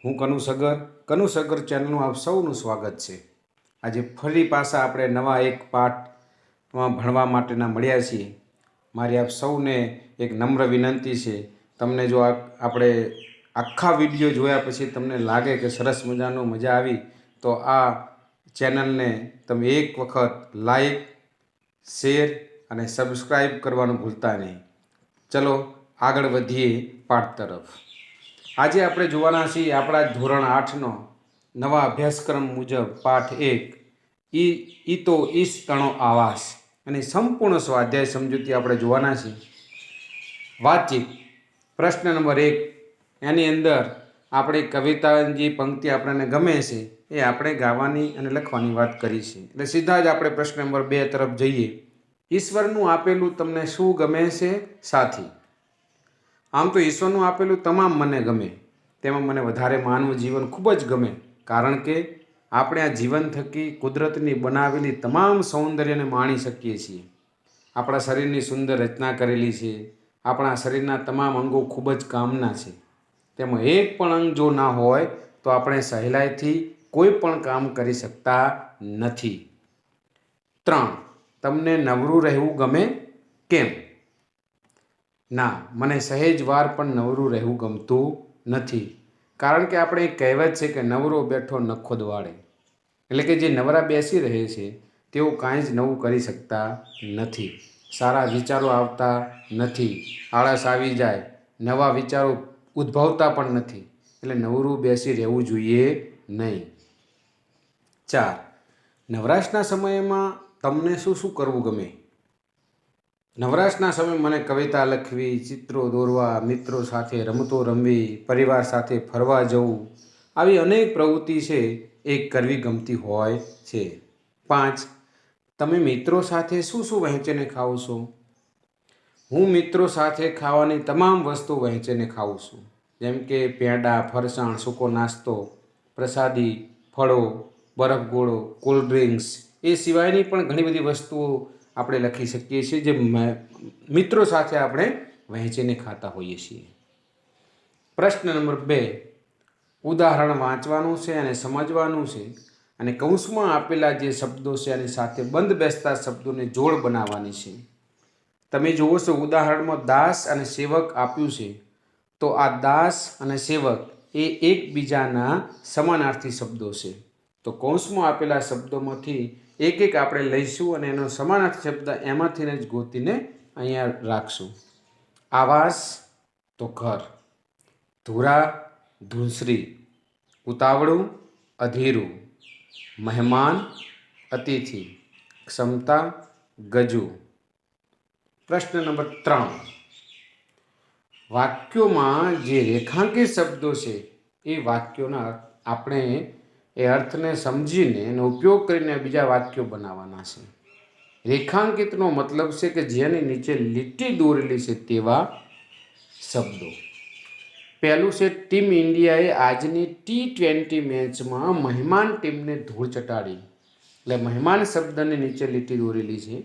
હું કનુ સગર ચેનલનું આપ સૌનું સ્વાગત છે। આજે ફરી પાછા આપણે નવા એક પાઠમાં ભણવા માટેના મળ્યા છીએ। મારી આપ સૌને એક નમ્ર વિનંતી છે, તમને જો આપણે આખા વિડીયો જોયા પછી તમને લાગે કે સરસ મજાનો મજા આવી તો આ ચેનલને તમે એક વખત લાઈક, શેર અને સબસ્ક્રાઈબ કરવાનું ભૂલતા નહીં। ચલો આગળ વધીએ પાઠ તરફ। આજે આપણે જોવાના છીએ આપણા ધોરણ 8નો નવા અભ્યાસક્રમ મુજબ પાઠ 1 ઈ તો ઈશ તણો આવાસ અને સંપૂર્ણ સ્વાધ્યાય સમજૂતી આપણે જોવાના છીએ। વાતચીત પ્રશ્ન નંબર 1, એની અંદર આપણે કવિતાની જે પંક્તિ આપણને ગમે છે એ આપણે ગાવાની અને લખવાની વાત કરી છે। એટલે સીધા જ આપણે પ્રશ્ન નંબર 2 તરફ જઈએ। ઈશ્વરનું આપેલું તમને શું ગમે છે સાથી? આમ તો ઈશ્વરનું આપેલું તમામ મને ગમે, તેમાં મને વધારે માનવ જીવન ખૂબ જ ગમે, કારણ કે આપણે આ જીવન થકી કુદરતની બનાવેલી તમામ સૌંદર્યને માણી શકીએ છીએ। આપણા શરીરની સુંદર રચના કરેલી છે, આપણા શરીરના તમામ અંગો ખૂબ જ કામના છે, તેમાં એક પણ અંગ જો ના હોય તો આપણે સહેલાઈથી કોઈ પણ કામ કરી શકતા નથી। 3, તમને નવરું રહેવું ગમે? કેમ? ના, મને સહેજ વાર પણ નવરું રહેવું ગમતું નથી, કારણ કે આપણે એક કહેવત છે કે નવરો બેઠો નખો દવાડે, એટલે કે જે નવરા બેસી રહે છે તેઓ કાંઈ જ નવું કરી શકતા નથી, સારા વિચારો આવતા નથી, આળસ આવી જાય, નવા વિચારો ઉદ્ભવતા પણ નથી, એટલે નવરું બેસી રહેવું જોઈએ નહીં। 4, નવરાશના સમયમાં તમને શું શું કરવું ગમે? નવરાશના સમયે મને કવિતા લખવી, ચિત્રો દોરવા, મિત્રો સાથે રમતો રમવી, પરિવાર સાથે ફરવા જવું, આવી અનેક પ્રવૃત્તિ છે એ કરવી ગમતી હોય છે। 5, તમે મિત્રો સાથે શું શું વહેંચીને ખાઓ છો? હું મિત્રો સાથે ખાવાની તમામ વસ્તુ વહેંચીને ખાઉં છું, જેમ કે પેંડા, ફરસાણ, સૂકો નાસ્તો, પ્રસાદી, ફળો, બરફગોળો, કોલ્ડ ડ્રિંક્સ, એ સિવાયની પણ ઘણી બધી વસ્તુઓ આપણે લખી શકીએ છીએ જે મિત્રો સાથે આપણે વહેંચીને ખાતા હોઈએ છીએ। પ્રશ્ન નંબર 2, ઉદાહરણ વાંચવાનું છે અને સમજવાનું છે અને કૌંસમાં આપેલા જે શબ્દો છે એની સાથે બંધ બેસતા શબ્દોને જોડ બનાવવાની છે। તમે જુઓ છો ઉદાહરણમાં દાસ અને સેવક આપ્યું છે, તો આ દાસ અને સેવક એ એકબીજાના સમાનાર્થી શબ્દો છે, તો કૌંસમાં આપેલા શબ્દોમાંથી એક એક આપણે લઈશું અને એનો સમાનાર્થી શબ્દ એમાંથી જ ગોતીને અહીંયા રાખશું। આવાસ તો ઘર, ધુરા ધૂસરી, ઉતાવળું અધીરું, મહેમાન અતિથિ, ક્ષમતા ગજુ। પ્રશ્ન નંબર 3, વાક્યોમાં જે રેખાંકિત શબ્દો છે એ વાક્યોના આપણે એ અર્થને સમજીને એનો ઉપયોગ કરીને બીજા વાક્યો બનાવવાના છે। રેખાંકિતનો મતલબ છે કે જેની નીચે લીટી દોરેલી છે તેવા શબ્દો। પહેલું છે ટીમ ઇન્ડિયાએ આજની T20 મેચમાં મહેમાન ટીમને ધૂળ ચટાડી, એટલે મહેમાન શબ્દની નીચે લીટી દોરેલી છે।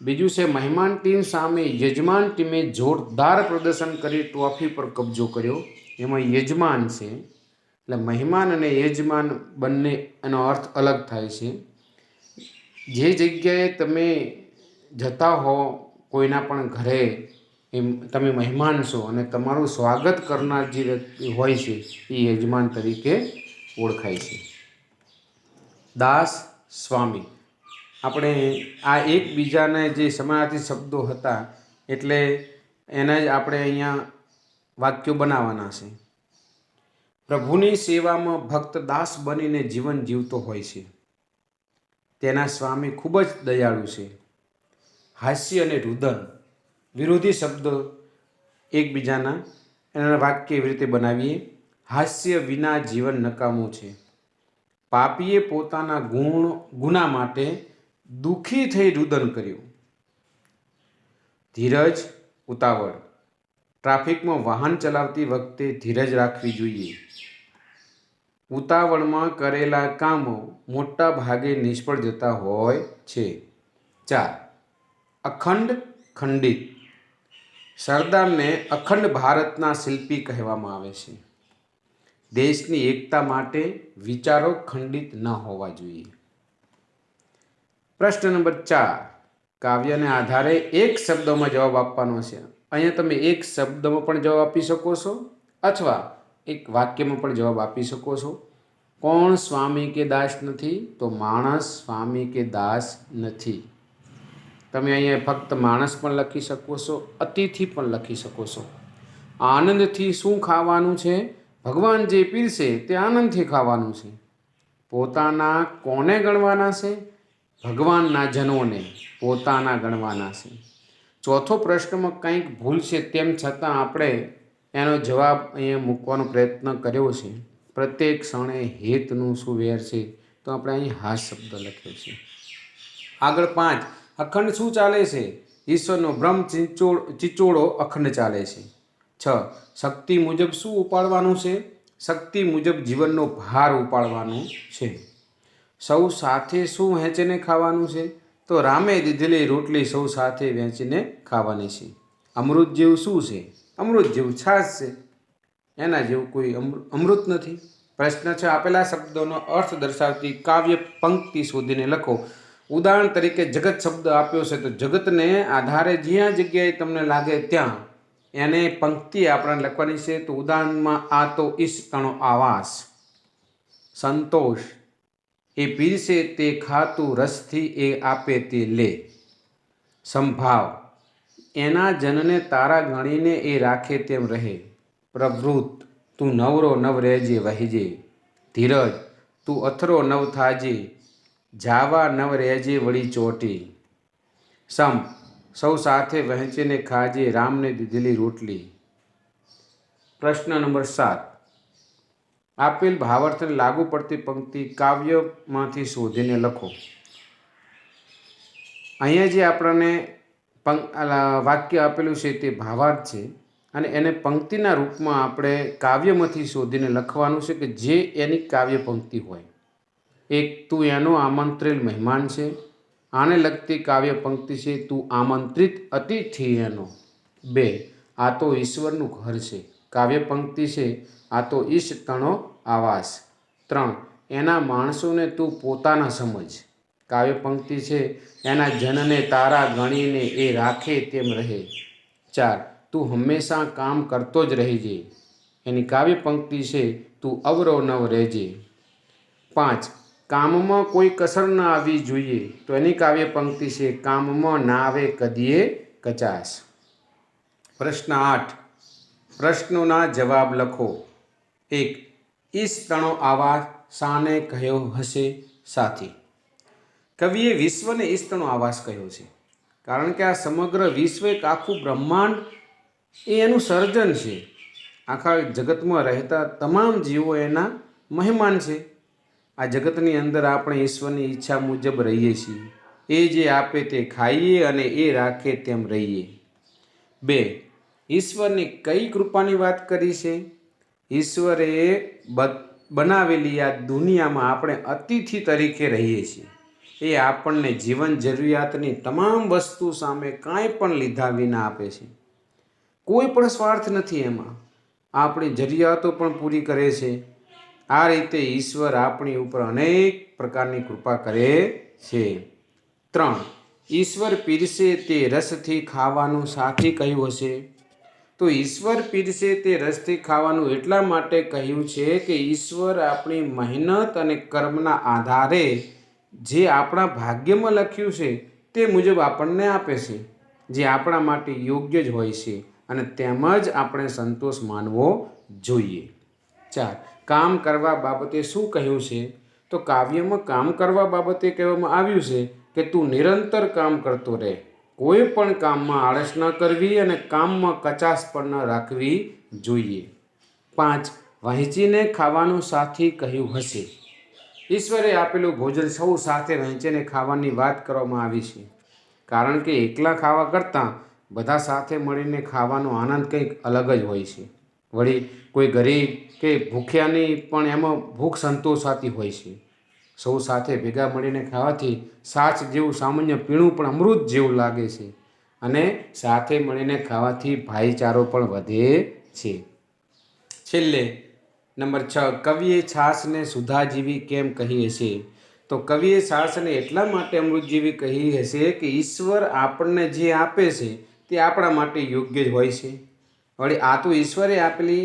બીજું છે મહેમાન ટીમ સામે યજમાન ટીમે જોરદાર પ્રદર્શન કરી ટ્રોફી પર કબજો કર્યો, એમાં યજમાન છે, એટલે મહેમાન અને યજમાન બંને એનો અર્થ અલગ થાય છે। જે જગ્યાએ તમે જતા હો કોઈના પણ ઘરે, એમ તમે મહેમાન છો અને તમારું સ્વાગત કરનાર જે વ્યક્તિ હોય છે એ યજમાન તરીકે ઓળખાય છે। દાસ સ્વામી, આપણે આ એકબીજાને જે સમાનાર્થી શબ્દો હતા એટલે એને જ આપણે અહીંયા વાક્યો બનાવવાના છે। પ્રભુની સેવામાં ભક્ત દાસ બનીને જીવન જીવતો હોય છે, તેના સ્વામી ખૂબ જ દયાળુ છે। હાસ્ય અને રુદન વિરોધી શબ્દો એકબીજાના, એના વાક્ય એવી રીતે બનાવીએ। હાસ્ય વિના જીવન નકામું છે, પાપીએ પોતાના ગુના માટે દુઃખી થઈ રુદન કર્યું। ધીરજ ઉતાવળ, ટ્રાફિકમાં વાહન ચલાવતી વખતે ધીરજ રાખવી જોઈએ, ઉતાવળમાં કરેલા કામો મોટા ભાગે નિષ્ફળ જતા હોય છે। 4, અખંડ ખંડિત, સરદારને અખંડ ભારતના શિલ્પી કહેવામાં આવે છે। દેશની એકતા માટે વિચારો ખંડિત ન હોવા જોઈએ. પ્રશ્ન નંબર 4, કાવ્યને આધારે એક શબ્દમાં જવાબ આપવાનો છે. અહીંયા તમે એક શબ્દમાં પણ જવાબ આપી શકો છો અથવા એક વાક્યમાં પણ જવાબ આપી શકો છો. કોણ સ્વામી કે દાસ નથી? તો માણસ સ્વામી કે દાસ નથી. તમે અહીંયા ફક્ત માણસ પણ લખી શકો છો, અતિથિ પણ લખી શકો છો. આનંદથી શું ખાવાનું છે? ભગવાન જે પીરસે તે આનંદથી ખાવાનું છે. પોતાના કોને ગણવાના છે? ભગવાનના જનોને પોતાના ગણવાના છે. ચોથો પ્રશ્નમાં કંઈક ભૂલ છે, તેમ છતાં આપણે એનો જવાબ અહીંયા મૂકવાનો પ્રયત્ન કર્યો છે. પ્રત્યેક ક્ષણે હેતનું શું વેર છે? તો આપણે અહીં હા શબ્દ લખ્યો છે. આગળ 5, અખંડ શું ચાલે છે? ઈશ્વરનો બ્રહ્મ ચીચોળો અખંડ ચાલે છે. 6, શક્તિ મુજબ શું ઉપાડવાનું છે? શક્તિ મુજબ જીવનનો ભાર ઉપાડવાનું છે. સૌ સાથે શું વહેંચીને ખાવાનું છે? તો રામે દીધેલી રોટલી સૌ સાથે વહેંચીને ખાવાની છે. અમૃત જેવું શું છે? અમૃત જેવું છાશ છે. એના જેવું કોઈ અમૃત નથી. પ્રશ્ન છે, આપેલા શબ્દોનો અર્થ દર્શાવતી કાવ્ય પંક્તિ શોધીને લખો. ઉદાહરણ તરીકે જગત શબ્દ આપ્યો છે, તો જગતને આધારે જ્યાં જગ્યાએ તમને લાગે ત્યાં એને પંક્તિ આપણને લખવાની છે. તો ઉદાહરણમાં આ તો ઈશ તણો આવાસ. સંતોષ એ પીરસે તે ખાતું રસથી એ આપે તે લે. સંભાવ એના જનને તારા ગણીને એ રાખે તેમ રહે. પ્રવૃત્ત તું નવરો નવ રહેજે વહેજે. ધીરજ તું અથરો નવ થાજે જાવા નવ રહેજે વળી ચોટી. સમ સૌ સાથે વહેંચીને ખાજે રામને દીધેલી રોટલી. પ્રશ્ન નંબર 7, આપેલ ભાવાર્થને લાગુ પડતી પંક્તિ કાવ્યમાંથી શોધીને લખો. અહીંયા જે આપણને વાક્ય આપેલું છે તે ભાવાર્થ છે અને એને પંક્તિના રૂપમાં આપણે કાવ્યમાંથી શોધીને લખવાનું છે કે જે એની કાવ્ય પંક્તિ હોય. 1, તું એનો આમંત્રેલ મહેમાન છે. આને લગતી કાવ્ય પંક્તિ છે તું આમંત્રિત અતિથિ એનો. 2, આ તો ઈશ્વરનું ઘર છે. કાવ્ય પંક્તિ છે આ તો ઈશ તણો આવાસ. 3, એના માણસોને તું પોતાના સમજ. કાવ્ય પંક્તિ છે એના જનને તારા ગણીને એ રાખે તેમ રહે. 4, તું હંમેશા કામ કરતો જ રહેજે. એની કાવ્ય પંક્તિ છે તું અવરો નવ રહેજે. 5, કામમાં કોઈ કસર ન આવવી જોઈએ. તો એની કાવ્ય પંક્તિ છે કામમાં ના આવે કદીએ કચાશ. પ્રશ્ન 8, પ્રશ્નોના જવાબ લખો. 1, ઈશ તણો આવાસ શાને કહ્યો હશે? સાથી. કવિએ વિશ્વને ઈશ તણો આવાસ કહ્યો છે કારણ કે આ સમગ્ર વિશ્વ એક આખું બ્રહ્માંડ એ એનું સર્જન છે. આખા જગતમાં રહેતા તમામ જીવો એના મહેમાન છે. આ જગતની અંદર આપણે ઈશ્વરની ઈચ્છા મુજબ રહીએ છીએ. એ જે આપે તે ખાઈએ અને એ રાખે તેમ રહીએ. 2, ઈશ્વરની કઈ કૃપાની વાત કરી છે? ઈશ્વરે બનાવેલી આ દુનિયામાં આપણે અતિથિ તરીકે રહીએ છીએ. એ આપણને જીવન જરૂરિયાતની તમામ વસ્તુ સામે કાંઈ પણ લીધા વિના આપે છે. કોઈ પણ સ્વાર્થ નથી એમાં. આપણી જરૂરિયાતો પણ પૂરી કરે છે. આ રીતે ઈશ્વર આપણી ઉપર અનેક પ્રકારની કૃપા કરે છે. 3, ઈશ્વર પીરસે તે રસથી ખાવાનું સાથી કહ્યું હશે? તો ઈશ્વર પીરસે તે રસથી ખાવાનું એટલા માટે કહ્યું છે કે ઈશ્વર આપણી મહેનત અને કર્મના આધારે જે આપણા ભાગ્યમાં લખ્યું છે તે મુજબ આપણને આપે છે, જે આપણા માટે યોગ્ય જ હોય છે અને તેમજ આપણે સંતોષ માનવો જોઈએ. 4, કામ કરવા બાબતે શું કહ્યું છે? તો કાવ્યમાં કામ કરવા બાબતે કહેવામાં આવ્યું છે કે તું નિરંતર કામ કરતો રહે. કોઈ પણ કામમાં આળસ ન કરવી અને કામમાં કચાશ પણ ન રાખવી જોઈએ. 5, વહેંચીને ખાવાનું સાથી કહ્યું હશે? ઈશ્વરે આપેલું ભોજન સૌ સાથે વહેંચીને ખાવાની વાત કરવામાં આવી છે કારણ કે એકલા ખાવા કરતાં બધા સાથે મળીને ખાવાનો આનંદ કંઈક અલગ જ હોય છે. વળી કોઈ ગરીબ કે ભૂખ્યાની પણ એમાં ભૂખ સંતોષાતી હોય છે. સૌ સાથે ભેગા મળીને ખાવાથી છાશ જેવું સામાન્ય પીણું પણ અમૃત જેવું લાગે છે અને સાથે મળીને ખાવાથી ભાઈચારો પણ વધે છે. છેલ્લે નંબર 6, કવિએ છાશને સુધા જેવી કેમ કહી હશે? તો કવિએ છાશને એટલા માટે અમૃત જેવી કહી હશે કે ઈશ્વર આપણને જે આપે છે તે આપણા માટે યોગ્ય જ હોય છે. વળી આ તો ઈશ્વરે આપેલી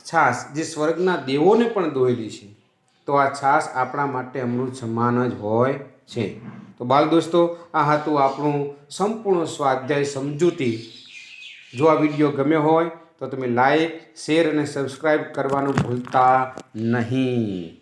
છાશ જે સ્વર્ગના દેવોને પણ દોહેલી છે, તો આ છાશ આપણા માટે અમૃત સમાન જ હોય છે. તો બાલ દોસ્તો, આ હતું આપણું સંપૂર્ણ સ્વાધ્યાય સમજૂતી. જો આ વિડીયો ગમ્યો હોય તો તમે લાઈક, શેર અને સબસ્ક્રાઈબ કરવાનું ભૂલતા નહીં.